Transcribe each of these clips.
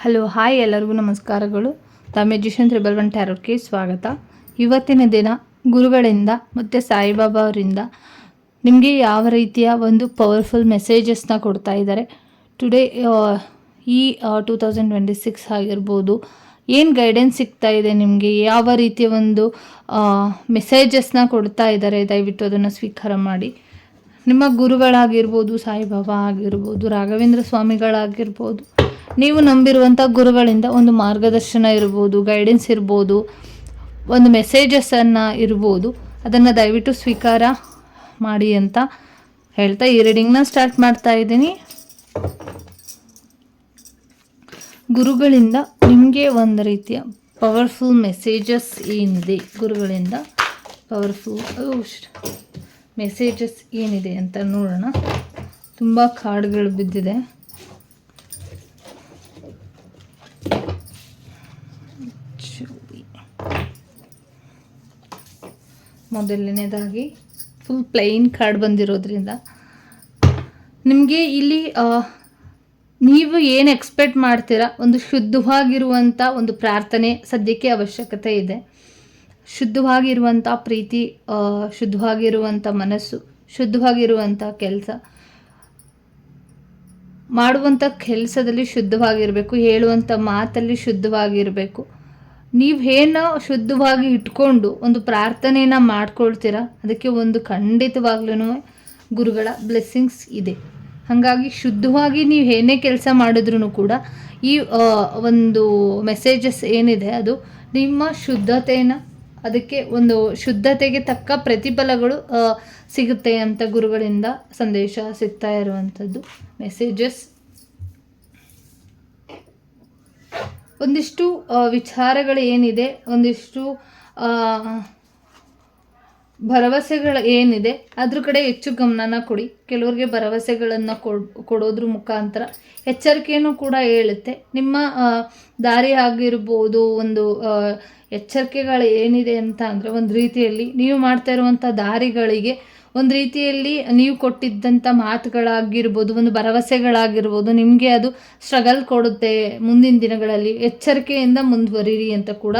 Hello hi ಎಲ್ಲರಿಗೂ ನಮಸ್ಕಾರಗಳು. The magician 111 ಟ್ಯಾರೋಟ್ಗೆ ಸ್ವಾಗತ. ಇವತ್ತಿನ ದಿನ ಗುರುಗಳಿಂದ ಮತ್ತು ಸಾಯಿಬಾಬಾ ಅವರಿಂದ ನಿಮಗೆ ಯಾವ ರೀತಿಯ ಒಂದು ಪವರ್ಫುಲ್ ಮೆಸೇಜಸ್ನ ಕೊಡ್ತಾ ಇದ್ದಾರೆ ಟುಡೇ. ಈ 2026 ಆಗಿರ್ಬೋದು, ಏನು ಗೈಡೆನ್ಸ್ ಸಿಗ್ತಾ ಇದೆ ನಿಮಗೆ, ಯಾವ ರೀತಿಯ ಒಂದು ಮೆಸೇಜಸ್ನ ಕೊಡ್ತಾ ಇದ್ದಾರೆ, ದಯವಿಟ್ಟು ಅದನ್ನು ಸ್ವೀಕಾರ ಮಾಡಿ. ನಿಮ್ಮ ಗುರುಗಳಾಗಿರ್ಬೋದು, ಸಾಯಿಬಾಬಾ ಆಗಿರ್ಬೋದು, ರಾಘವೇಂದ್ರ ಸ್ವಾಮಿಗಳಾಗಿರ್ಬೋದು, ನೀವು ನಂಬಿರುವಂಥ ಗುರುಗಳಿಂದ ಒಂದು ಮಾರ್ಗದರ್ಶನ ಇರ್ಬೋದು, ಗೈಡೆನ್ಸ್ ಇರ್ಬೋದು, ಒಂದು ಮೆಸೇಜಸ್ಸನ್ನು ಇರ್ಬೋದು, ಅದನ್ನು ದಯವಿಟ್ಟು ಸ್ವೀಕಾರ ಮಾಡಿ ಅಂತ ಹೇಳ್ತಾ ಈ ರೀಡಿಂಗ್ನ ಸ್ಟಾರ್ಟ್ ಮಾಡ್ತಾ ಇದ್ದೀನಿ. ಗುರುಗಳಿಂದ ನಿಮಗೆ ಒಂದು ರೀತಿಯ ಪವರ್ಫುಲ್ ಮೆಸೇಜಸ್ ಏನಿದೆ, ಗುರುಗಳಿಂದ ಪವರ್ಫುಲ್ ಮೆಸೇಜಸ್ ಏನಿದೆ ಅಂತ ನೋಡೋಣ. ತುಂಬ ಕಾರ್ಡ್ಗಳು ಬಿದ್ದಿದೆ. ಮೊದಲನೇದಾಗಿ ಫುಲ್ ಪ್ಲೈನ್ ಕಾರ್ಡ್ ಬಂದಿರೋದ್ರಿಂದ ನಿಮಗೆ ಇಲ್ಲಿ ನೀವು ಏನು ಎಕ್ಸ್ಪೆಕ್ಟ್ ಮಾಡ್ತೀರಾ, ಒಂದು ಶುದ್ಧವಾಗಿರುವಂಥ ಒಂದು ಪ್ರಾರ್ಥನೆ ಸದ್ಯಕ್ಕೆ ಅವಶ್ಯಕತೆ ಇದೆ. ಶುದ್ಧವಾಗಿರುವಂಥ ಪ್ರೀತಿ, ಶುದ್ಧವಾಗಿರುವಂಥ ಮನಸ್ಸು, ಶುದ್ಧವಾಗಿರುವಂಥ ಕೆಲಸ, ಮಾಡುವಂಥ ಕೆಲಸದಲ್ಲಿ ಶುದ್ಧವಾಗಿರಬೇಕು, ಹೇಳುವಂಥ ಮಾತಲ್ಲಿ ಶುದ್ಧವಾಗಿರಬೇಕು. ನೀವು ಏನೋ ಶುದ್ಧವಾಗಿ ಇಟ್ಕೊಂಡು ಒಂದು ಪ್ರಾರ್ಥನೆಯನ್ನು ಮಾಡ್ಕೊಳ್ತೀರಾ, ಅದಕ್ಕೆ ಒಂದು ಖಂಡಿತವಾಗ್ಲೂ ಗುರುಗಳ ಬ್ಲೆಸ್ಸಿಂಗ್ಸ್ ಇದೆ. ಹಾಗಾಗಿ ಶುದ್ಧವಾಗಿ ನೀವು ಏನೇ ಕೆಲಸ ಮಾಡಿದ್ರೂ ಕೂಡ ಈ ಒಂದು ಮೆಸೇಜಸ್ ಏನಿದೆ ಅದು ನಿಮ್ಮ ಶುದ್ಧತೆಯನ್ನು, ಅದಕ್ಕೆ ಒಂದು ಶುದ್ಧತೆಗೆ ತಕ್ಕ ಪ್ರತಿಫಲಗಳು ಸಿಗುತ್ತೆ ಅಂತ ಗುರುಗಳಿಂದ ಸಂದೇಶ ಸಿಗ್ತಾ ಇರುವಂಥದ್ದು ಮೆಸೇಜಸ್. ಒಂದಿಷ್ಟು ವಿಚಾರಗಳು ಏನಿದೆ, ಒಂದಿಷ್ಟು ಭರವಸೆಗಳು ಏನಿದೆ ಅದ್ರ ಕಡೆ ಹೆಚ್ಚು ಗಮನನ ಕೊಡಿ. ಕೆಲವರಿಗೆ ಭರವಸೆಗಳನ್ನು ಕೊಡೋದ್ರ ಮುಖಾಂತರ ಎಚ್ಚರಿಕೆಯನ್ನು ಕೂಡ ಹೇಳುತ್ತೆ. ನಿಮ್ಮ ದಾರಿ ಆಗಿರ್ಬೋದು, ಒಂದು ಎಚ್ಚರಿಕೆಗಳು ಏನಿದೆ ಅಂತ ಅಂದರೆ, ಒಂದು ರೀತಿಯಲ್ಲಿ ನೀವು ಮಾಡ್ತಾ ಇರುವಂಥ ದಾರಿಗಳಿಗೆ ಒಂದು ರೀತಿಯಲ್ಲಿ ನೀವು ಕೊಟ್ಟಿದ್ದಂಥ ಮಾತುಗಳಾಗಿರ್ಬೋದು, ಒಂದು ಭರವಸೆಗಳಾಗಿರ್ಬೋದು, ನಿಮಗೆ ಅದು ಸ್ಟ್ರಗಲ್ ಕೊಡುತ್ತೆ. ಮುಂದಿನ ದಿನಗಳಲ್ಲಿ ಎಚ್ಚರಿಕೆಯಿಂದ ಮುಂದುವರಿರಿ ಅಂತ ಕೂಡ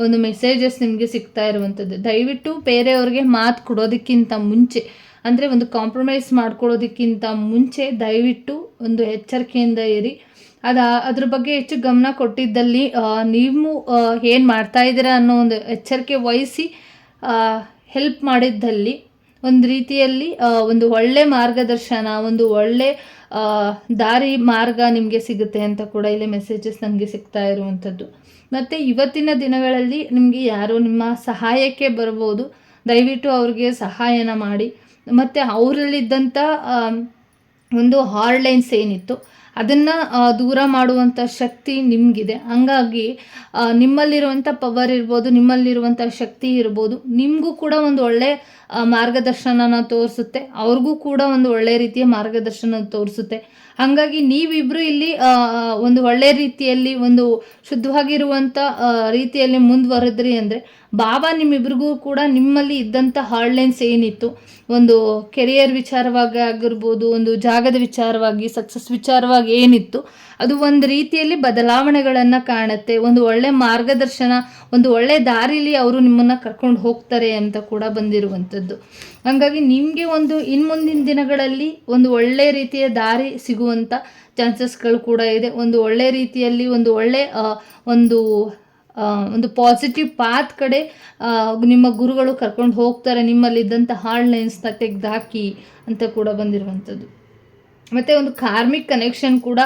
ಒಂದು ಮೆಸೇಜಸ್ ನಿಮಗೆ ಸಿಗ್ತಾ ಇರುವಂಥದ್ದು. ದಯವಿಟ್ಟು ಬೇರೆಯವ್ರಿಗೆ ಮಾತು ಕೊಡೋದಕ್ಕಿಂತ ಮುಂಚೆ, ಅಂದರೆ ಒಂದು ಕಾಂಪ್ರಮೈಸ್ ಮಾಡ್ಕೊಳ್ಳೋದಕ್ಕಿಂತ ಮುಂಚೆ ದಯವಿಟ್ಟು ಒಂದು ಎಚ್ಚರಿಕೆಯಿಂದ ಇರಿ. ಅದ್ರ ಬಗ್ಗೆ ಹೆಚ್ಚು ಗಮನ ಕೊಟ್ಟಿದ್ದಲ್ಲಿ ನೀವು ಏನು ಮಾಡ್ತಾ ಇದ್ದೀರಾ ಅನ್ನೋ ಒಂದು ಎಚ್ಚರಿಕೆ ವಹಿಸಿ ಹೆಲ್ಪ್ ಮಾಡಿದ್ದಲ್ಲಿ ಒಂದು ರೀತಿಯಲ್ಲಿ ಒಂದು ಒಳ್ಳೆ ಮಾರ್ಗದರ್ಶನ, ಒಂದು ಒಳ್ಳೆ ದಾರಿ ಮಾರ್ಗ ನಿಮಗೆ ಸಿಗುತ್ತೆ ಅಂತ ಕೂಡ ಇಲ್ಲಿ ಮೆಸೇಜಸ್ ನನಗೆ ಸಿಗ್ತಾ ಇರುವಂಥದ್ದು. ಮತ್ತು ಇವತ್ತಿನ ದಿನಗಳಲ್ಲಿ ನಿಮಗೆ ಯಾರೋ ನಿಮ್ಮ ಸಹಾಯಕ್ಕೆ ಬರ್ಬೋದು, ದಯವಿಟ್ಟು ಅವ್ರಿಗೆ ಸಹಾಯನ ಮಾಡಿ. ಮತ್ತು ಅವರಲ್ಲಿದ್ದಂಥ ಒಂದು ಹಾರ್ಡ್ ಲೈನ್ಸ್ ಏನಿತ್ತು ಅದನ್ನು ದೂರ ಮಾಡುವಂಥ ಶಕ್ತಿ ನಿಮಗಿದೆ. ಹಂಗಾಗಿ ನಿಮ್ಮಲ್ಲಿರುವಂಥ ಪವರ್ ಇರ್ಬೋದು, ನಿಮ್ಮಲ್ಲಿರುವಂಥ ಶಕ್ತಿ ಇರ್ಬೋದು, ನಿಮಗೂ ಕೂಡ ಒಂದು ಒಳ್ಳೆ ಮಾರ್ಗದರ್ಶನನ ತೋರಿಸುತ್ತೆ, ಅವ್ರಿಗೂ ಕೂಡ ಒಂದು ಒಳ್ಳೆ ರೀತಿಯ ಮಾರ್ಗದರ್ಶನ ತೋರಿಸುತ್ತೆ. ಹಾಗಾಗಿ ನೀವಿಬ್ಬರು ಇಲ್ಲಿ ಒಂದು ಒಳ್ಳೆ ರೀತಿಯಲ್ಲಿ, ಒಂದು ಶುದ್ಧವಾಗಿರುವಂಥ ರೀತಿಯಲ್ಲಿ ಮುಂದುವರೆದ್ರಿ ಅಂದರೆ ಬಾಬಾ ನಿಮ್ಮಿಬ್ರಿಗೂ ಕೂಡ ನಿಮ್ಮಲ್ಲಿ ಇದ್ದಂಥ ಹಾರ್ಡ್ಲೈನ್ಸ್ ಏನಿತ್ತು, ಒಂದು ಕೆರಿಯರ್ ವಿಚಾರವಾಗಿ ಆಗಿರ್ಬೋದು, ಒಂದು ಜಾಗದ ವಿಚಾರವಾಗಿ, ಸಕ್ಸಸ್ ವಿಚಾರವಾಗಿ ಏನಿತ್ತು, ಅದು ಒಂದು ರೀತಿಯಲ್ಲಿ ಬದಲಾವಣೆಗಳನ್ನು ಕಾಣುತ್ತೆ. ಒಂದು ಒಳ್ಳೆ ಮಾರ್ಗದರ್ಶನ, ಒಂದು ಒಳ್ಳೆ ದಾರಿಲಿ ಅವರು ನಿಮ್ಮನ್ನು ಕರ್ಕೊಂಡು ಹೋಗ್ತಾರೆ ಅಂತ ಕೂಡ ಬಂದಿರುವಂಥದ್ದು. ಹಾಗಾಗಿ ನಿಮಗೆ ಒಂದು ಮುಂದಿನ ದಿನಗಳಲ್ಲಿ ಒಂದು ಒಳ್ಳೆ ರೀತಿಯ ದಾರಿ ಸಿಗುವಂಥ ಚಾನ್ಸಸ್ಗಳು ಕೂಡ ಇದೆ. ಒಂದು ಒಳ್ಳೆ ರೀತಿಯಲ್ಲಿ ಒಂದು ಒಳ್ಳೆ ಒಂದು ಪಾಸಿಟಿವ್ ಪಾತ್ ಕಡೆ ನಿಮ್ಮ ಗುರುಗಳು ಕರ್ಕೊಂಡು ಹೋಗ್ತಾರೆ, ನಿಮ್ಮಲ್ಲಿದ್ದಂಥ ಹಾರ್ಡ್ ಲೈನ್ಸ್ನ ತೆಗೆದುಹಾಕಿ ಅಂತ ಕೂಡ ಬಂದಿರುವಂಥದ್ದು. ಮತ್ತು ಒಂದು ಕಾರ್ಮಿಕ್ ಕನೆಕ್ಷನ್ ಕೂಡ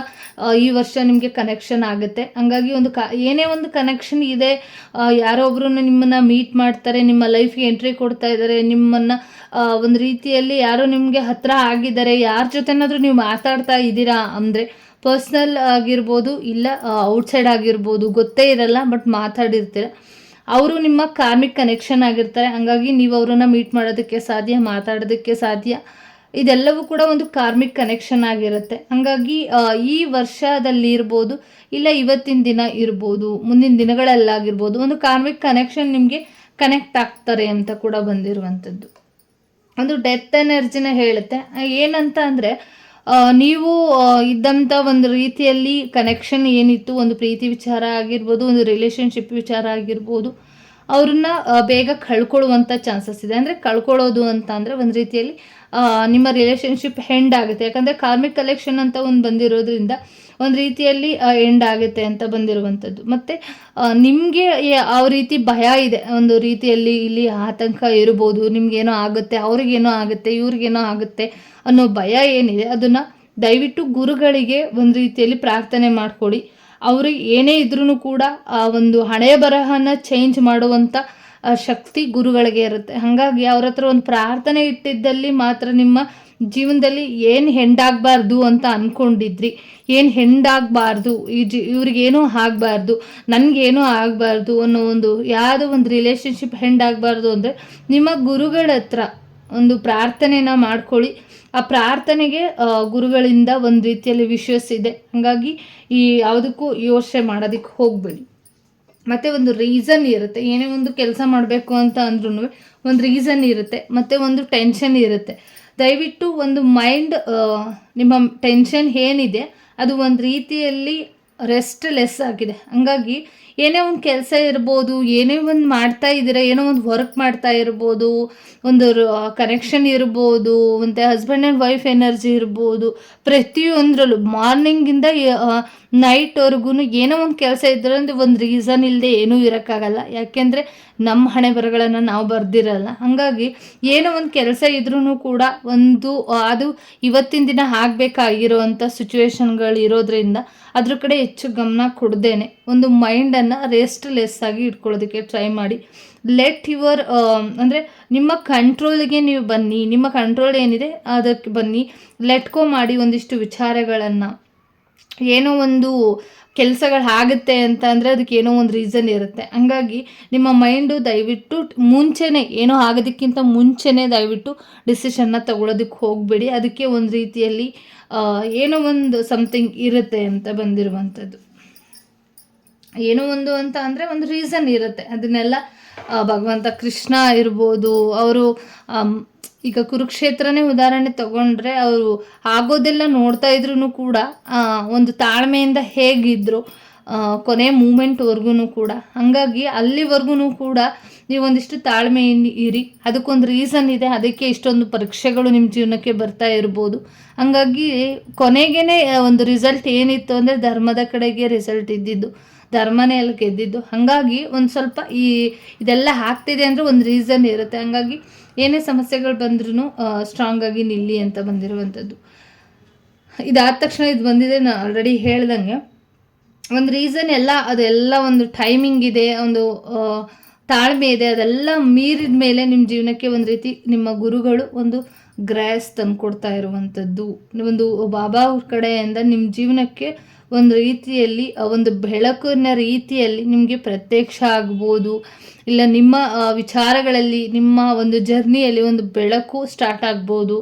ಈ ವರ್ಷ ನಿಮಗೆ ಕನೆಕ್ಷನ್ ಆಗುತ್ತೆ. ಹಂಗಾಗಿ ಏನೇ ಒಂದು ಕನೆಕ್ಷನ್ ಇದೆ, ಯಾರೋ ಒಬ್ಬರು ನಿಮ್ಮನ್ನು ಮೀಟ್ ಮಾಡ್ತಾರೆ, ನಿಮ್ಮ ಲೈಫ್ಗೆ ಎಂಟ್ರಿ ಕೊಡ್ತಾ ಇದ್ದಾರೆ, ನಿಮ್ಮನ್ನು ಒಂದು ರೀತಿಯಲ್ಲಿ ಯಾರೋ ನಿಮಗೆ ಹತ್ತಿರ ಆಗಿದ್ದಾರೆ, ಯಾರ ಜೊತೆನಾದರೂ ನೀವು ಮಾತಾಡ್ತಾ ಇದ್ದೀರಾ ಅಂದರೆ, ಪರ್ಸ್ನಲ್ ಆಗಿರ್ಬೋದು, ಇಲ್ಲ ಔಟ್ಸೈಡ್ ಆಗಿರ್ಬೋದು, ಗೊತ್ತೇ ಇರಲ್ಲ, ಬಟ್ ಮಾತಾಡಿರ್ತೀರ, ಅವರು ನಿಮ್ಮ ಕಾರ್ಮಿಕ್ ಕನೆಕ್ಷನ್ ಆಗಿರ್ತಾರೆ. ಹಂಗಾಗಿ ನೀವು ಅವರನ್ನು ಮೀಟ್ ಮಾಡೋದಕ್ಕೆ ಸಾಧ್ಯ, ಮಾತಾಡೋದಕ್ಕೆ ಸಾಧ್ಯ. ಇದೆಲ್ಲವೂ ಕೂಡ ಒಂದು ಕಾರ್ಮಿಕ್ ಕನೆಕ್ಷನ್ ಆಗಿರುತ್ತೆ. ಹಾಗಾಗಿ ಈ ವರ್ಷದಲ್ಲಿ ಇರ್ಬೋದು, ಇಲ್ಲ ಇವತ್ತಿನ ದಿನ ಇರ್ಬೋದು, ಮುಂದಿನ ದಿನಗಳಲ್ಲಾಗಿರ್ಬೋದು, ಒಂದು ಕಾರ್ಮಿಕ್ ಕನೆಕ್ಷನ್ ನಿಮಗೆ ಕನೆಕ್ಟ್ ಆಗ್ತಾರೆ ಅಂತ ಕೂಡ ಬಂದಿರುವಂಥದ್ದು. ಒಂದು ಡೆತ್ ಎನರ್ಜಿನ ಹೇಳುತ್ತೆ. ಏನಂತ ಅಂದರೆ ನೀವು ಇದ್ದಂಥ ಒಂದು ರೀತಿಯಲ್ಲಿ ಕನೆಕ್ಷನ್ ಏನಿತ್ತು, ಒಂದು ಪ್ರೀತಿ ವಿಚಾರ ಆಗಿರ್ಬೋದು, ಒಂದು ರಿಲೇಷನ್ಶಿಪ್ ವಿಚಾರ ಆಗಿರ್ಬೋದು, ಅವ್ರನ್ನ ಬೇಗ ಕಳ್ಕೊಳ್ಳುವಂಥ ಚಾನ್ಸಸ್ ಇದೆ. ಅಂದರೆ ಕಳ್ಕೊಳ್ಳೋದು ಅಂತ ಅಂದರೆ ಒಂದು ರೀತಿಯಲ್ಲಿ ನಿಮ್ಮ ರಿಲೇಷನ್ಶಿಪ್ ಹೆಂಡ್ ಆಗುತ್ತೆ. ಯಾಕಂದರೆ ಕಾರ್ಮಿಕ್ ಕಲೆಕ್ಷನ್ ಅಂತ ಒಂದು ಬಂದಿರೋದ್ರಿಂದ ಒಂದು ರೀತಿಯಲ್ಲಿ ಎಂಡ್ ಆಗುತ್ತೆ ಅಂತ ಬಂದಿರುವಂಥದ್ದು. ಮತ್ತು ನಿಮಗೆ ಯಾವ ರೀತಿ ಭಯ ಇದೆ, ಒಂದು ರೀತಿಯಲ್ಲಿ ಇಲ್ಲಿ ಆತಂಕ ಇರ್ಬೋದು, ನಿಮ್ಗೇನೋ ಆಗುತ್ತೆ, ಅವ್ರಿಗೇನೋ ಆಗುತ್ತೆ, ಇವ್ರಿಗೇನೋ ಆಗುತ್ತೆ ಅನ್ನೋ ಭಯ ಏನಿದೆ, ಅದನ್ನು ದಯವಿಟ್ಟು ಗುರುಗಳಿಗೆ ಒಂದು ರೀತಿಯಲ್ಲಿ ಪ್ರಾರ್ಥನೆ ಮಾಡ್ಕೊಳ್ಳಿ. ಅವ್ರಿಗೆ ಏನೇ ಇದ್ರೂ ಕೂಡ ಆ ಒಂದು ಹಣೆಯ ಬರಹನ ಚೇಂಜ್ ಮಾಡುವಂಥ ಶಕ್ತಿ ಗುರುಗಳಿಗೆ ಇರುತ್ತೆ. ಹಾಗಾಗಿ ಅವ್ರ ಹತ್ರ ಒಂದು ಪ್ರಾರ್ಥನೆ ಇಟ್ಟಿದ್ದಲ್ಲಿ ಮಾತ್ರ ನಿಮ್ಮ ಜೀವನದಲ್ಲಿ ಏನು ಹೆಂಡಾಗಬಾರ್ದು ಅಂತ ಅಂದ್ಕೊಂಡಿದ್ರಿ, ಏನು ಹೆಂಡಾಗಬಾರ್ದು, ಇವ್ರಿಗೇನೂ ಆಗಬಾರ್ದು, ನನಗೇನೂ ಆಗಬಾರ್ದು ಅನ್ನೋ ಒಂದು ಯಾವುದೋ ಒಂದು ರಿಲೇಷನ್ಶಿಪ್ ಹೆಂಡಾಗಬಾರ್ದು ಅಂದರೆ ನಿಮ್ಮ ಗುರುಗಳ ಹತ್ರ ಒಂದು ಪ್ರಾರ್ಥನೆನ ಮಾಡ್ಕೊಳ್ಳಿ. ಆ ಪ್ರಾರ್ಥನೆಗೆ ಗುರುಗಳಿಂದ ಒಂದು ರೀತಿಯಲ್ಲಿ ವಿಶ್ವಾಸ ಇದೆ. ಹಾಗಾಗಿ ಈ ಯಾವುದಕ್ಕೂ ಯೋಚನೆ ಮಾಡೋದಕ್ಕೆ ಹೋಗಬೇಡಿ. ಮತ್ತು ಒಂದು ರೀಸನ್ ಇರುತ್ತೆ, ಏನೇ ಒಂದು ಕೆಲಸ ಮಾಡಬೇಕು ಅಂತ ಅಂದ್ರೂ ಒಂದು ರೀಸನ್ ಇರುತ್ತೆ, ಮತ್ತು ಒಂದು ಟೆನ್ಷನ್ ಇರುತ್ತೆ. ದಯವಿಟ್ಟು ಒಂದು ಮೈಂಡ್ ನಿಮ್ಮ ಟೆನ್ಷನ್ ಏನಿದೆ ಅದು ಒಂದು ರೀತಿಯಲ್ಲಿ ರೆಸ್ಟ್ಲೆಸ್ ಆಗಿದೆ. ಹಂಗಾಗಿ ಏನೇ ಒಂದು ಕೆಲಸ ಇರ್ಬೋದು, ಏನೇ ಒಂದು ಮಾಡ್ತಾ ಇದ್ದೀರಾ, ಏನೋ ಒಂದು ವರ್ಕ್ ಮಾಡ್ತಾ ಇರ್ಬೋದು, ಒಂದು ಕನೆಕ್ಷನ್ ಇರ್ಬೋದು, ಮತ್ತು ಹಸ್ಬೆಂಡ್ ಆ್ಯಂಡ್ ವೈಫ್ ಎನರ್ಜಿ ಇರ್ಬೋದು, ಪ್ರತಿಯೊಂದರಲ್ಲೂ ಮಾರ್ನಿಂಗಿಂದ ನೈಟ್ವರೆಗೂ ಏನೋ ಒಂದು ಕೆಲಸ ಇದ್ರೆ ಅಂದರೆ ಒಂದು ರೀಸನ್ ಇಲ್ಲದೆ ಏನೂ ಇರೋಕ್ಕಾಗಲ್ಲ. ಯಾಕೆಂದರೆ ನಮ್ಮ ಹಣೆ ಬರಗಳನ್ನು ನಾವು ಬರೆದಿರಲ್ಲ. ಹಾಗಾಗಿ ಏನೋ ಒಂದು ಕೆಲಸ ಇದ್ರೂ ಕೂಡ ಒಂದು ಅದು ಇವತ್ತಿನ ದಿನ ಆಗಬೇಕಾಗಿರೋವಂಥ ಸಿಚುವೇಶನ್ಗಳು ಇರೋದ್ರಿಂದ ಅದ್ರ ಕಡೆ ಹೆಚ್ಚು ಗಮನ ಕೊಡ್ದೇನೆ ಒಂದು ಮೈಂಡನ್ನು ರೆಸ್ಟ್ಲೆಸ್ ಆಗಿ ಇಟ್ಕೊಳ್ಳೋದಕ್ಕೆ ಟ್ರೈ ಮಾಡಿ. ಲೆಟ್ ಯುವರ್ ಅಂದರೆ ನಿಮ್ಮ ಕಂಟ್ರೋಲ್ಗೆ ನೀವು ಬನ್ನಿ, ನಿಮ್ಮ ಕಂಟ್ರೋಲ್ ಏನಿದೆ ಅದಕ್ಕೆ ಬನ್ನಿ. ಲೆಟ್ಕೋ ಮಾಡಿ ಒಂದಿಷ್ಟು ವಿಚಾರಗಳನ್ನು. ಏನೋ ಒಂದು ಕೆಲಸಗಳಾಗುತ್ತೆ ಅಂತ ಅಂದರೆ ಅದಕ್ಕೆ ಏನೋ ಒಂದು ರೀಸನ್ ಇರುತ್ತೆ. ಹಂಗಾಗಿ ನಿಮ್ಮ ಮೈಂಡು ದಯವಿಟ್ಟು ಮುಂಚೆನೇ, ಏನೋ ಆಗೋದಕ್ಕಿಂತ ಮುಂಚೆನೇ ದಯವಿಟ್ಟು ಡಿಸಿಷನ್ನ ತಗೊಳ್ಳೋದಕ್ಕೆ ಹೋಗಬೇಡಿ. ಅದಕ್ಕೆ ಒಂದು ರೀತಿಯಲ್ಲಿ ಏನೋ ಒಂದು ಸಮಥಿಂಗ್ ಇರುತ್ತೆ ಅಂತ ಬಂದಿರುವಂಥದ್ದು. ಏನೋ ಒಂದು ಅಂತ ಅಂದರೆ ಒಂದು ರೀಸನ್ ಇರುತ್ತೆ. ಅದನ್ನೆಲ್ಲ ಭಗವಂತ ಕೃಷ್ಣ ಇರ್ಬೋದು, ಅವರು ಈಗ ಕುರುಕ್ಷೇತ್ರನೇ ಉದಾಹರಣೆ ತಗೊಂಡ್ರೆ ಅವರು ಆಗೋದೆಲ್ಲ ನೋಡ್ತಾ ಇದ್ರೂ ಕೂಡ ಒಂದು ತಾಳ್ಮೆಯಿಂದ ಹೇಗಿದ್ರು ಕೊನೆ ಮೂಮೆಂಟ್ವರೆಗೂ ಕೂಡ. ಹಾಗಾಗಿ ಅಲ್ಲಿವರೆಗೂ ಕೂಡ ನೀವು ಒಂದಿಷ್ಟು ತಾಳ್ಮೆಯಿಂದ ಇರಿ. ಅದಕ್ಕೊಂದು ರೀಸನ್ ಇದೆ, ಅದಕ್ಕೆ ಇಷ್ಟೊಂದು ಪರೀಕ್ಷೆಗಳು ನಿಮ್ಮ ಜೀವನಕ್ಕೆ ಬರ್ತಾ ಇರ್ಬೋದು. ಹಾಗಾಗಿ ಕೊನೆಗೇ ಒಂದು ರಿಸಲ್ಟ್ ಏನಿತ್ತು ಅಂದರೆ ಧರ್ಮದ ಕಡೆಗೆ ರಿಸಲ್ಟ್ ಇದ್ದಿದ್ದು, ಧರ್ಮನೇ ಅಲ್ಲಿ ಗೆದ್ದಿದ್ದು. ಹಾಗಾಗಿ ಒಂದು ಸ್ವಲ್ಪ ಇದೆಲ್ಲ ಆಗ್ತಿದೆ ಅಂದರೆ ಒಂದು ರೀಸನ್ ಇರುತ್ತೆ. ಹಾಗಾಗಿ ಏನೇ ಸಮಸ್ಯೆಗಳು ಬಂದ್ರೂ ಸ್ಟ್ರಾಂಗಾಗಿ ನಿಲ್ಲಿ ಅಂತ ಬಂದಿರುವಂಥದ್ದು. ಇದಾದ ತಕ್ಷಣ ಇದು ಬಂದಿದೆ, ನಾನು ಆಲ್ರೆಡಿ ಹೇಳ್ದಂಗೆ ಒಂದು ರೀಸನ್ ಎಲ್ಲ, ಅದೆಲ್ಲ ಒಂದು ಟೈಮಿಂಗ್ ಇದೆ, ಒಂದು ತಾಳ್ಮೆ ಇದೆ. ಅದೆಲ್ಲ ಮೀರಿದ ಮೇಲೆ ನಿಮ್ಮ ಜೀವನಕ್ಕೆ ಒಂದು ರೀತಿ ನಿಮ್ಮ ಗುರುಗಳು ಒಂದು ಗ್ರೇಸ್ ತಂದುಕೊಡ್ತಾ ಇರುವಂಥದ್ದು. ಒಂದು ಬಾಬಾ ಅವ್ರ ಕಡೆಯಿಂದ ನಿಮ್ಮ ಜೀವನಕ್ಕೆ ಒಂದು ರೀತಿಯಲ್ಲಿ ಒಂದು ಬೆಳಕಿನ ರೀತಿಯಲ್ಲಿ ನಿಮಗೆ ಪ್ರತ್ಯಕ್ಷ ಆಗ್ಬೋದು, ಇಲ್ಲ ನಿಮ್ಮ ವಿಚಾರಗಳಲ್ಲಿ, ನಿಮ್ಮ ಒಂದು ಜರ್ನಿಯಲ್ಲಿ ಒಂದು ಬೆಳಕು ಸ್ಟಾರ್ಟ್ ಆಗ್ಬೋದು.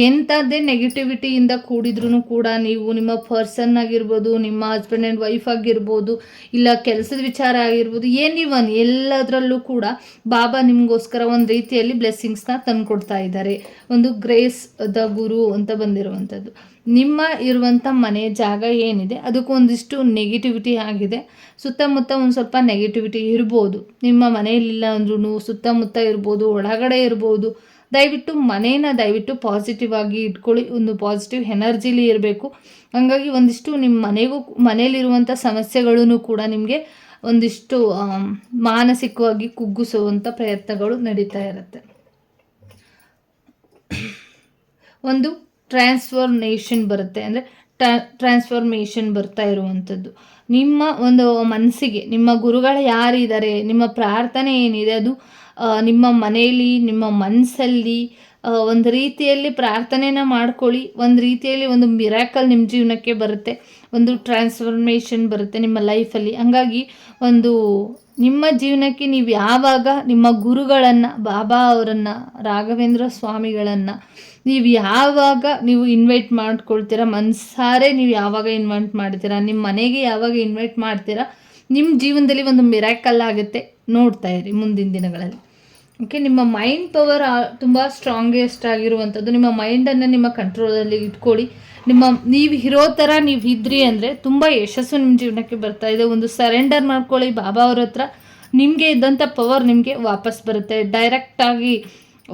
ಎಂಥದ್ದೇ ನೆಗೆಟಿವಿಟಿಯಿಂದ ಕೂಡಿದ್ರೂ ಕೂಡ ನೀವು ನಿಮ್ಮ ಪರ್ಸನ್ ಆಗಿರ್ಬೋದು, ನಿಮ್ಮ ಹಸ್ಬೆಂಡ್ ಆ್ಯಂಡ್ ವೈಫ್ ಆಗಿರ್ಬೋದು, ಇಲ್ಲ ಕೆಲಸದ ವಿಚಾರ ಆಗಿರ್ಬೋದು, ಏನಿವನ್ ಎಲ್ಲದರಲ್ಲೂ ಕೂಡ ಬಾಬಾ ನಿಮಗೋಸ್ಕರ ಒಂದು ರೀತಿಯಲ್ಲಿ ಬ್ಲೆಸ್ಸಿಂಗ್ಸ್ನ ತಂದುಕೊಡ್ತಾ ಇದ್ದಾರೆ. ಒಂದು ಗ್ರೇಸ್ ದ ಗುರು ಅಂತ ಬಂದಿರುವಂಥದ್ದು. ನಿಮ್ಮ ಇರುವಂಥ ಮನೆ ಜಾಗ ಏನಿದೆ ಅದಕ್ಕೊಂದಿಷ್ಟು ನೆಗೆಟಿವಿಟಿ ಆಗಿದೆ. ಸುತ್ತಮುತ್ತ ಒಂದು ಸ್ವಲ್ಪ ನೆಗೆಟಿವಿಟಿ ಇರ್ಬೋದು. ನಿಮ್ಮ ಮನೆಯಲ್ಲಿಲ್ಲ ಅಂದ್ರೂ ಸುತ್ತಮುತ್ತ ಇರ್ಬೋದು, ಒಳಗಡೆ ಇರ್ಬೋದು. ದಯವಿಟ್ಟು ಪಾಸಿಟಿವ್ ಆಗಿ ಇಟ್ಕೊಳ್ಳಿ, ಒಂದು ಪಾಸಿಟಿವ್ ಎನರ್ಜಿಲಿ ಇರಬೇಕು. ಹಾಗಾಗಿ ಒಂದಿಷ್ಟು ನಿಮ್ಮ ಮನೆಯಲ್ಲಿರುವಂಥ ಸಮಸ್ಯೆಗಳೂ ಕೂಡ ನಿಮಗೆ ಒಂದಿಷ್ಟು ಮಾನಸಿಕವಾಗಿ ಕುಗ್ಗಿಸುವಂಥ ಪ್ರಯತ್ನಗಳು ನಡೀತಾ ಇರುತ್ತೆ. ಒಂದು ಟ್ರಾನ್ಸ್ಫಾರ್ಮೇಷನ್ ಬರುತ್ತೆ, ಅಂದರೆ ಟ್ರಾನ್ಸ್ಫಾರ್ಮೇಷನ್ ಬರ್ತಾ ಇರುವಂಥದ್ದು. ನಿಮ್ಮ ಒಂದು ಮನಸ್ಸಿಗೆ ನಿಮ್ಮ ಗುರುಗಳು ಯಾರಿದ್ದಾರೆ, ನಿಮ್ಮ ಪ್ರಾರ್ಥನೆ ಏನಿದೆ ಅದು ನಿಮ್ಮ ಮನೆಯಲ್ಲಿ, ನಿಮ್ಮ ಮನಸ್ಸಲ್ಲಿ ಒಂದು ರೀತಿಯಲ್ಲಿ ಪ್ರಾರ್ಥನೆನ ಮಾಡ್ಕೊಳ್ಳಿ. ಒಂದು ರೀತಿಯಲ್ಲಿ ಒಂದು ಮಿರಾಕಲ್ ನಿಮ್ಮ ಜೀವನಕ್ಕೆ ಬರುತ್ತೆ, ಒಂದು ಟ್ರಾನ್ಸ್ಫಾರ್ಮೇಷನ್ ಬರುತ್ತೆ ನಿಮ್ಮ ಲೈಫಲ್ಲಿ. ಹಂಗಾಗಿ ಒಂದು ನಿಮ್ಮ ಜೀವನಕ್ಕೆ ನೀವು ಯಾವಾಗ ನಿಮ್ಮ ಗುರುಗಳನ್ನು, ಬಾಬಾ ಅವರನ್ನು, ರಾಘವೇಂದ್ರ ಸ್ವಾಮಿಗಳನ್ನು ನೀವು ಯಾವಾಗ ಇನ್ವೈಟ್ ಮಾಡ್ಕೊಳ್ತೀರಾ, ಮನಸಾರೆ ನೀವು ಯಾವಾಗ ಇನ್ವೈಟ್ ಮಾಡ್ತೀರಾ, ನಿಮ್ಮ ಮನೆಗೆ ಯಾವಾಗ ಇನ್ವೈಟ್ ಮಾಡ್ತೀರಾ, ನಿಮ್ಮ ಜೀವನದಲ್ಲಿ ಒಂದು ಮಿರಾಕಲ್ ಆಗುತ್ತೆ. ನೋಡ್ತಾ ಇರಿ ಮುಂದಿನ ದಿನಗಳಲ್ಲಿ. ಓಕೆ, ನಿಮ್ಮ ಮೈಂಡ್ ಪವರ್ ತುಂಬ ಸ್ಟ್ರಾಂಗೆಸ್ಟ್ ಆಗಿರುವಂಥದ್ದು. ನಿಮ್ಮ ಮೈಂಡನ್ನು ನಿಮ್ಮ ಕಂಟ್ರೋಲಲ್ಲಿ ಇಟ್ಕೊಳ್ಳಿ. ನೀವು ಇರೋ ಥರ ನೀವು ಇದ್ರಿ ಅಂದರೆ ತುಂಬ ಯಶಸ್ಸು ನಿಮ್ಮ ಜೀವನಕ್ಕೆ ಬರ್ತಾ ಇದೆ. ಒಂದು ಸರೆಂಡರ್ ಮಾಡ್ಕೊಳ್ಳಿ ಬಾಬಾ ಅವ್ರ ಹತ್ರ, ನಿಮಗೆ ಇದ್ದಂಥ ಪವರ್ ನಿಮಗೆ ವಾಪಸ್ ಬರುತ್ತೆ, ಡೈರೆಕ್ಟಾಗಿ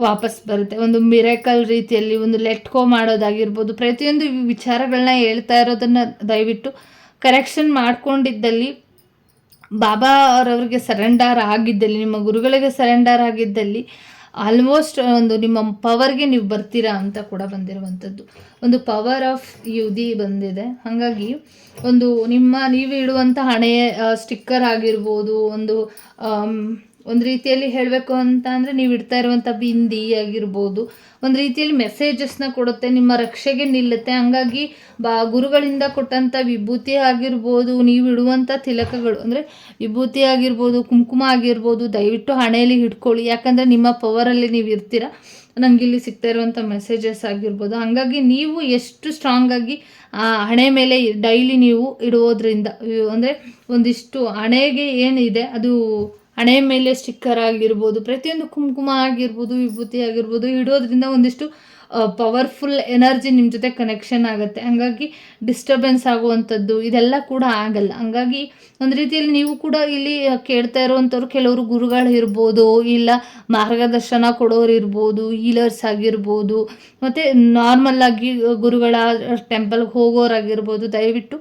ವಾಪಸ್ ಬರುತ್ತೆ. ಒಂದು ಮಿರಾಕಲ್ ರೀತಿಯಲ್ಲಿ ಒಂದು ಲೆಟ್ಕೋ ಮಾಡೋದಾಗಿರ್ಬೋದು, ಪ್ರತಿಯೊಂದು ವಿಚಾರಗಳನ್ನ ಹೇಳ್ತಾ ಇರೋದನ್ನು ದಯವಿಟ್ಟು ಕರೆಕ್ಷನ್ ಮಾಡ್ಕೊಂಡಿದ್ದಲ್ಲಿ, ಬಾಬಾ ಅವರವ್ರಿಗೆ ಸರೆಂಡರ್ ಆಗಿದ್ದಲ್ಲಿ, ನಿಮ್ಮ ಗುರುಗಳಿಗೆ ಸರೆಂಡರ್ ಆಗಿದ್ದಲ್ಲಿ ಆಲ್ಮೋಸ್ಟ್ ಒಂದು ನಿಮ್ಮ ಪವರ್ಗೆ ನೀವು ಬರ್ತೀರಾ ಅಂತ ಕೂಡ ಬಂದಿರುವಂಥದ್ದು. ಒಂದು ಪವರ್ ಆಫ್ ಯುದಿ ಬಂದಿದೆ. ಹಾಗಾಗಿ ಒಂದು ನೀವು ಇಡುವಂಥ ಹಣೆಯ ಸ್ಟಿಕ್ಕರ್ ಆಗಿರ್ಬೋದು, ಒಂದು ರೀತಿಯಲ್ಲಿ ಹೇಳಬೇಕು ಅಂತ ಅಂದರೆ ನೀವು ಇಡ್ತಾ ಇರುವಂಥ ಬಿಂದಿ ಆಗಿರ್ಬೋದು, ಒಂದು ರೀತಿಯಲ್ಲಿ ಮೆಸೇಜಸ್ನ ಕೊಡುತ್ತೆ, ನಿಮ್ಮ ರಕ್ಷೆಗೆ ನಿಲ್ಲುತ್ತೆ. ಹಂಗಾಗಿ ಗುರುಗಳಿಂದ ಕೊಟ್ಟಂಥ ವಿಭೂತಿ ಆಗಿರ್ಬೋದು, ನೀವು ಇಡುವಂಥ ತಿಲಕಗಳು ಅಂದರೆ ವಿಭೂತಿ ಆಗಿರ್ಬೋದು, ಕುಂಕುಮ ಆಗಿರ್ಬೋದು, ದಯವಿಟ್ಟು ಹಣೆಯಲ್ಲಿ ಇಟ್ಕೊಳ್ಳಿ. ಯಾಕಂದರೆ ನಿಮ್ಮ ಪವರಲ್ಲಿ ನೀವು ಇರ್ತೀರ. ನನಗಿಲ್ಲಿ ಸಿಗ್ತಾ ಇರುವಂಥ ಮೆಸೇಜಸ್ ಆಗಿರ್ಬೋದು. ಹಾಗಾಗಿ ನೀವು ಎಷ್ಟು ಸ್ಟ್ರಾಂಗಾಗಿ ಆ ಹಣೆ ಮೇಲೆ ಡೈಲಿ ನೀವು ಇಡುವುದರಿಂದ, ಅಂದರೆ ಒಂದಿಷ್ಟು ಹಣೆಗೆ ಏನಿದೆ ಅದು ಹಣೆ ಮೇಲೆ ಸ್ಟಿಕ್ಕರ್ ಆಗಿರ್ಬೋದು, ಪ್ರತಿಯೊಂದು ಕುಂಕುಮ ಆಗಿರ್ಬೋದು, ವಿಭೂತಿ ಆಗಿರ್ಬೋದು ಇಡೋದ್ರಿಂದ ಒಂದಿಷ್ಟು ಪವರ್ಫುಲ್ ಎನರ್ಜಿ ನಿಮ್ಮ ಜೊತೆ ಕನೆಕ್ಷನ್ ಆಗುತ್ತೆ. ಹಾಗಾಗಿ ಡಿಸ್ಟರ್ಬೆನ್ಸ್ ಆಗುವಂಥದ್ದು ಇದೆಲ್ಲ ಕೂಡ ಆಗಲ್ಲ. ಹಾಗಾಗಿ ಒಂದು ರೀತಿಯಲ್ಲಿ ನೀವು ಕೂಡ ಇಲ್ಲಿ ಕೇಳ್ತಾ ಇರುವಂಥವ್ರು ಕೆಲವರು ಗುರುಗಳು ಇರ್ಬೋದು, ಇಲ್ಲ ಮಾರ್ಗದರ್ಶನ ಕೊಡೋರು ಇರ್ಬೋದು, ಹೀಲರ್ಸ್ ಆಗಿರ್ಬೋದು, ಮತ್ತು ನಾರ್ಮಲ್ಲಾಗಿ ಗುರುಗಳ ಟೆಂಪಲ್ಗೆ ಹೋಗೋರಾಗಿರ್ಬೋದು, ದಯವಿಟ್ಟು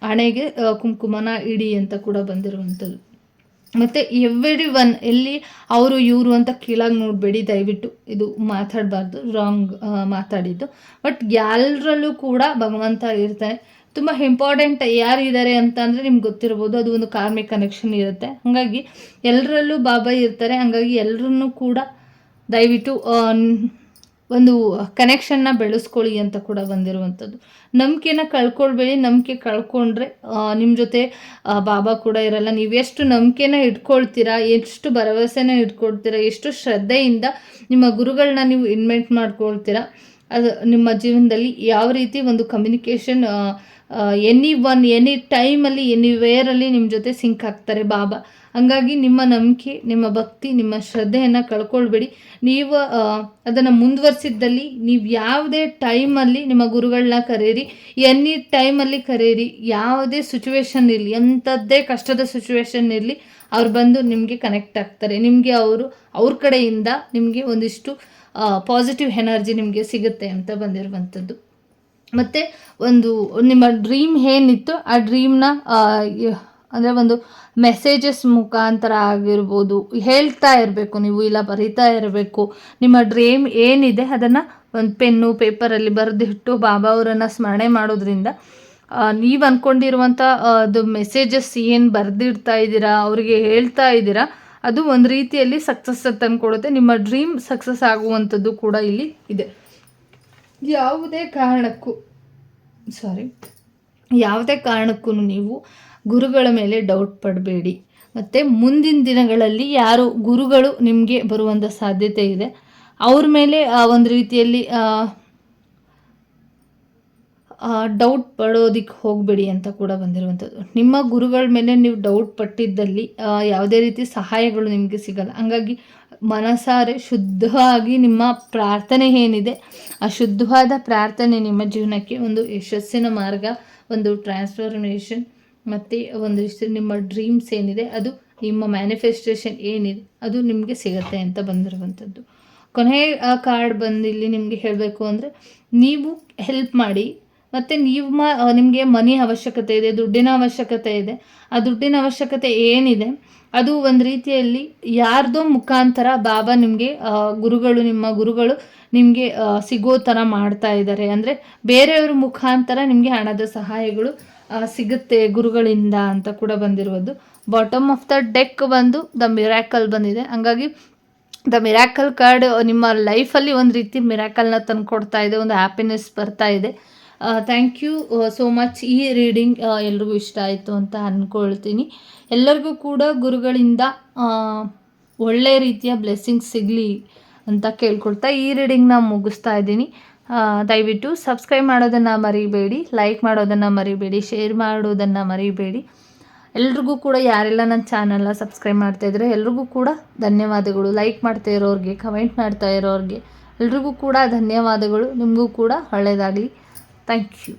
ಹಣೆಗೆ ಕುಂಕುಮನ ಇಡಿ ಅಂತ ಕೂಡ ಬಂದಿರುವಂಥದ್ದು. ಮತ್ತು ಎವ್ರಿ ಒನ್ ಎಲ್ಲಿ ಅವರು ಇವರು ಅಂತ ಕೀಳಾಗಿ ನೋಡಬೇಡಿ, ದಯವಿಟ್ಟು ಇದು ಮಾತಾಡಬಾರ್ದು, ರಾಂಗ್ ಮಾತಾಡಿದ್ದು. ಬಟ್ ಎಲ್ಲರಲ್ಲೂ ಕೂಡ ಭಗವಂತ ಇರ್ತಾನೆ. ತುಂಬ ಇಂಪಾರ್ಟೆಂಟ್ ಯಾರಿದ್ದಾರೆ ಅಂತ ಅಂದರೆ ನಿಮ್ಗೆ ಗೊತ್ತಿರ್ಬೋದು, ಅದು ಒಂದು ಕಾರ್ಮಿಕ್ ಕನೆಕ್ಷನ್ ಇರುತ್ತೆ. ಹಾಗಾಗಿ ಎಲ್ಲರಲ್ಲೂ ಬಾಬಾ ಇರ್ತಾರೆ. ಹಾಗಾಗಿ ಎಲ್ಲರನ್ನೂ ಕೂಡ ದಯವಿಟ್ಟು ಒಂದು ಕನೆಕ್ಷನ್ನ ಬೆಳೆಸ್ಕೊಳ್ಳಿ ಅಂತ ಕೂಡ ಬಂದಿರುವಂಥದ್ದು. ನಂಬಿಕೆನ ಕಳ್ಕೊಳ್ಬೇಡಿ. ನಂಬಿಕೆ ಕಳ್ಕೊಂಡ್ರೆ ನಿಮ್ಮ ಜೊತೆ ಬಾಬಾ ಕೂಡ ಇರಲ್ಲ. ನೀವು ಎಷ್ಟು ನಂಬಿಕೆನ ಇಟ್ಕೊಳ್ತೀರಾ, ಎಷ್ಟು ಭರವಸೆನ ಇಟ್ಕೊಳ್ತೀರಾ, ಎಷ್ಟು ಶ್ರದ್ಧೆಯಿಂದ ನಿಮ್ಮ ಗುರುಗಳನ್ನ ನೀವು ಇನ್ವೈಟ್ ಮಾಡ್ಕೊಳ್ತೀರಾ, ಅದು ನಿಮ್ಮ ಜೀವನದಲ್ಲಿ ಯಾವ ರೀತಿ ಒಂದು ಕಮ್ಯುನಿಕೇಷನ್ ಎನಿ ಟೈಮಲ್ಲಿ ಎನಿವೇರಲ್ಲಿ ನಿಮ್ಮ ಜೊತೆ ಸಿಂಕ್ ಆಗ್ತಾರೆ ಬಾಬಾ. ಹಂಗಾಗಿ ನಿಮ್ಮ ನಂಬಿಕೆ, ನಿಮ್ಮ ಭಕ್ತಿ, ನಿಮ್ಮ ಶ್ರದ್ಧೆಯನ್ನು ಕಳ್ಕೊಳ್ಬೇಡಿ. ನೀವು ಅದನ್ನು ಮುಂದುವರಿಸಿದ್ದಲ್ಲಿ ನೀವು ಯಾವುದೇ ಟೈಮಲ್ಲಿ ನಿಮ್ಮ ಗುರುಗಳನ್ನ ಕರೀರಿ, ಎನಿ ಟೈಮಲ್ಲಿ ಕರೀರಿ. ಯಾವುದೇ ಸಿಚುವೇಶನ್ ಇರಲಿ, ಎಂಥದ್ದೇ ಕಷ್ಟದ ಸಿಚುವೇಶನ್ ಇರಲಿ, ಅವ್ರು ಬಂದು ನಿಮಗೆ ಕನೆಕ್ಟ್ ಆಗ್ತಾರೆ. ನಿಮಗೆ ಅವ್ರ ಕಡೆಯಿಂದ ನಿಮಗೆ ಒಂದಿಷ್ಟು ಪಾಸಿಟಿವ್ ಎನರ್ಜಿ ನಿಮಗೆ ಸಿಗುತ್ತೆ ಅಂತ ಬಂದಿರುವಂಥದ್ದು. ಮತ್ತು ಒಂದು ನಿಮ್ಮ ಡ್ರೀಮ್ ಏನಿತ್ತು ಆ ಡ್ರೀಮ್ನ ಅಂದರೆ ಒಂದು ಮೆಸೇಜಸ್ ಮುಖಾಂತರ ಆಗಿರ್ಬೋದು ಹೇಳ್ತಾ ಇರಬೇಕು, ನೀವು ಇಲ್ಲ ಬರಿತಾ ಇರಬೇಕು. ನಿಮ್ಮ ಡ್ರೀಮ್ ಏನಿದೆ ಅದನ್ನು ಒಂದು ಪೆನ್ನು ಪೇಪರಲ್ಲಿ ಬರೆದಿಟ್ಟು ಬಾಬಾ ಅವರನ್ನು ಸ್ಮರಣೆ ಮಾಡೋದ್ರಿಂದ ನೀವು ಅಂದ್ಕೊಂಡಿರುವಂಥ ಅದು ಮೆಸೇಜಸ್ ಏನು ಬರೆದಿಡ್ತಾ ಇದ್ದೀರಾ, ಅವರಿಗೆ ಹೇಳ್ತಾ ಇದ್ದೀರಾ, ಅದು ಒಂದು ರೀತಿಯಲ್ಲಿ ಸಕ್ಸಸ್ ತಂದುಕೊಡುತ್ತೆ. ನಿಮ್ಮ ಡ್ರೀಮ್ ಸಕ್ಸಸ್ ಆಗುವಂಥದ್ದು ಕೂಡ ಇಲ್ಲಿ ಇದೆ. ಯಾವುದೇ ಕಾರಣಕ್ಕೂ ನೀವು ಗುರುಗಳ ಮೇಲೆ ಡೌಟ್ ಪಡಬೇಡಿ. ಮತ್ತು ಮುಂದಿನ ದಿನಗಳಲ್ಲಿ ಯಾರು ಗುರುಗಳು ನಿಮಗೆ ಬರುವಂಥ ಸಾಧ್ಯತೆ ಇದೆ, ಅವ್ರ ಮೇಲೆ ಒಂದು ರೀತಿಯಲ್ಲಿ ಡೌಟ್ ಪಡೋದಕ್ಕೆ ಹೋಗಬೇಡಿ ಅಂತ ಕೂಡ ಬಂದಿರುವಂಥದ್ದು. ನಿಮ್ಮ ಗುರುಗಳ ಮೇಲೆ ನೀವು ಡೌಟ್ ಪಟ್ಟಿದ್ದಲ್ಲಿ ಯಾವುದೇ ರೀತಿ ಸಹಾಯಗಳು ನಿಮಗೆ ಸಿಗಲ್ಲ. ಹಂಗಾಗಿ ಮನಸಾರೆ ಶುದ್ಧವಾಗಿ ನಿಮ್ಮ ಪ್ರಾರ್ಥನೆ ಏನಿದೆ ಆ ಶುದ್ಧವಾದ ಪ್ರಾರ್ಥನೆ ನಿಮ್ಮ ಜೀವನಕ್ಕೆ ಒಂದು ಯಶಸ್ಸಿನ ಮಾರ್ಗ, ಒಂದು ಟ್ರಾನ್ಸ್ಫಾರ್ಮೇಷನ್ ಮತ್ತು ಒಂದಿಷ್ಟು ನಿಮ್ಮ ಡ್ರೀಮ್ಸ್ ಏನಿದೆ ಅದು, ನಿಮ್ಮ ಮ್ಯಾನಿಫೆಸ್ಟೇಷನ್ ಏನಿದೆ ಅದು ನಿಮಗೆ ಸಿಗುತ್ತೆ ಅಂತ ಬಂದಿರುವಂಥದ್ದು. ಕೊನೆಯ ಕಾರ್ಡ್ ಬಂದಿಲ್ಲಿ ನಿಮಗೆ ಹೇಳಬೇಕು ಅಂದರೆ, ನೀವು ಹೆಲ್ಪ್ ಮಾಡಿ ಮತ್ತು ನಿಮಗೆ ಮನಿ ಅವಶ್ಯಕತೆ ಇದೆ, ದುಡ್ಡಿನ ಅವಶ್ಯಕತೆ ಇದೆ. ಆ ದುಡ್ಡಿನ ಅವಶ್ಯಕತೆ ಏನಿದೆ ಅದು ಒಂದು ರೀತಿಯಲ್ಲಿ ಯಾರ್ದೋ ಮುಖಾಂತರ ಬಾಬಾ ನಿಮಗೆ ನಿಮ್ಮ ಗುರುಗಳು ನಿಮಗೆ ಸಿಗೋ ಥರ ಮಾಡ್ತಾ ಇದ್ದಾರೆ. ಅಂದರೆ ಬೇರೆಯವ್ರ ಮುಖಾಂತರ ನಿಮಗೆ ಹಣದ ಸಹಾಯಗಳು ಸಿಗುತ್ತೆ ಗುರುಗಳಿಂದ ಅಂತ ಕೂಡ ಬಂದಿರುವುದು. ಬಾಟಮ್ ಆಫ್ ದ ಡೆಕ್ ಬಂದು ದ ಮಿರಾಕಲ್ ಬಂದಿದೆ. ಹಂಗಾಗಿ ದ ಮಿರಾಕಲ್ ಕಾರ್ಡ್ ನಿಮ್ಮ ಲೈಫಲ್ಲಿ ಒಂದು ರೀತಿ ಮಿರಾಕಲ್ನ ತಂದುಕೊಡ್ತಾ ಇದೆ, ಒಂದು ಹ್ಯಾಪಿನೆಸ್ ಬರ್ತಾ ಇದೆ. Thank you so much. ಈ ರೀಡಿಂಗ್ ಎಲ್ರಿಗೂ ಇಷ್ಟ ಆಯಿತು ಅಂತ ಅಂದ್ಕೊಳ್ತೀನಿ. ಎಲ್ಲರಿಗೂ ಕೂಡ ಗುರುಗಳಿಂದ ಒಳ್ಳೆಯ ರೀತಿಯ ಬ್ಲೆಸ್ಸಿಂಗ್ಸ್ ಸಿಗಲಿ ಅಂತ ಕೇಳ್ಕೊಳ್ತಾ ಈ ರೀಡಿಂಗ್ನ ಮುಗಿಸ್ತಾ ಇದ್ದೀನಿ. ದಯವಿಟ್ಟು ಸಬ್ಸ್ಕ್ರೈಬ್ ಮಾಡೋದನ್ನು ಮರಿಬೇಡಿ, ಲೈಕ್ ಮಾಡೋದನ್ನು ಮರಿಬೇಡಿ, ಶೇರ್ ಮಾಡೋದನ್ನು ಮರಿಬೇಡಿ. ಎಲ್ರಿಗೂ ಕೂಡ ಯಾರೆಲ್ಲ ನನ್ನ ಚಾನಲ್ನ ಸಬ್ಸ್ಕ್ರೈಬ್ ಮಾಡ್ತಾಯಿದ್ರೆ ಎಲ್ರಿಗೂ ಕೂಡ ಧನ್ಯವಾದಗಳು. ಲೈಕ್ ಮಾಡ್ತಾ ಇರೋರಿಗೆ, ಕಮೆಂಟ್ ಮಾಡ್ತಾ ಇರೋರಿಗೆ ಎಲ್ರಿಗೂ ಕೂಡ ಧನ್ಯವಾದಗಳು. ನಿಮಗೂ ಕೂಡ ಒಳ್ಳೆಯದಾಗಲಿ. Thank you.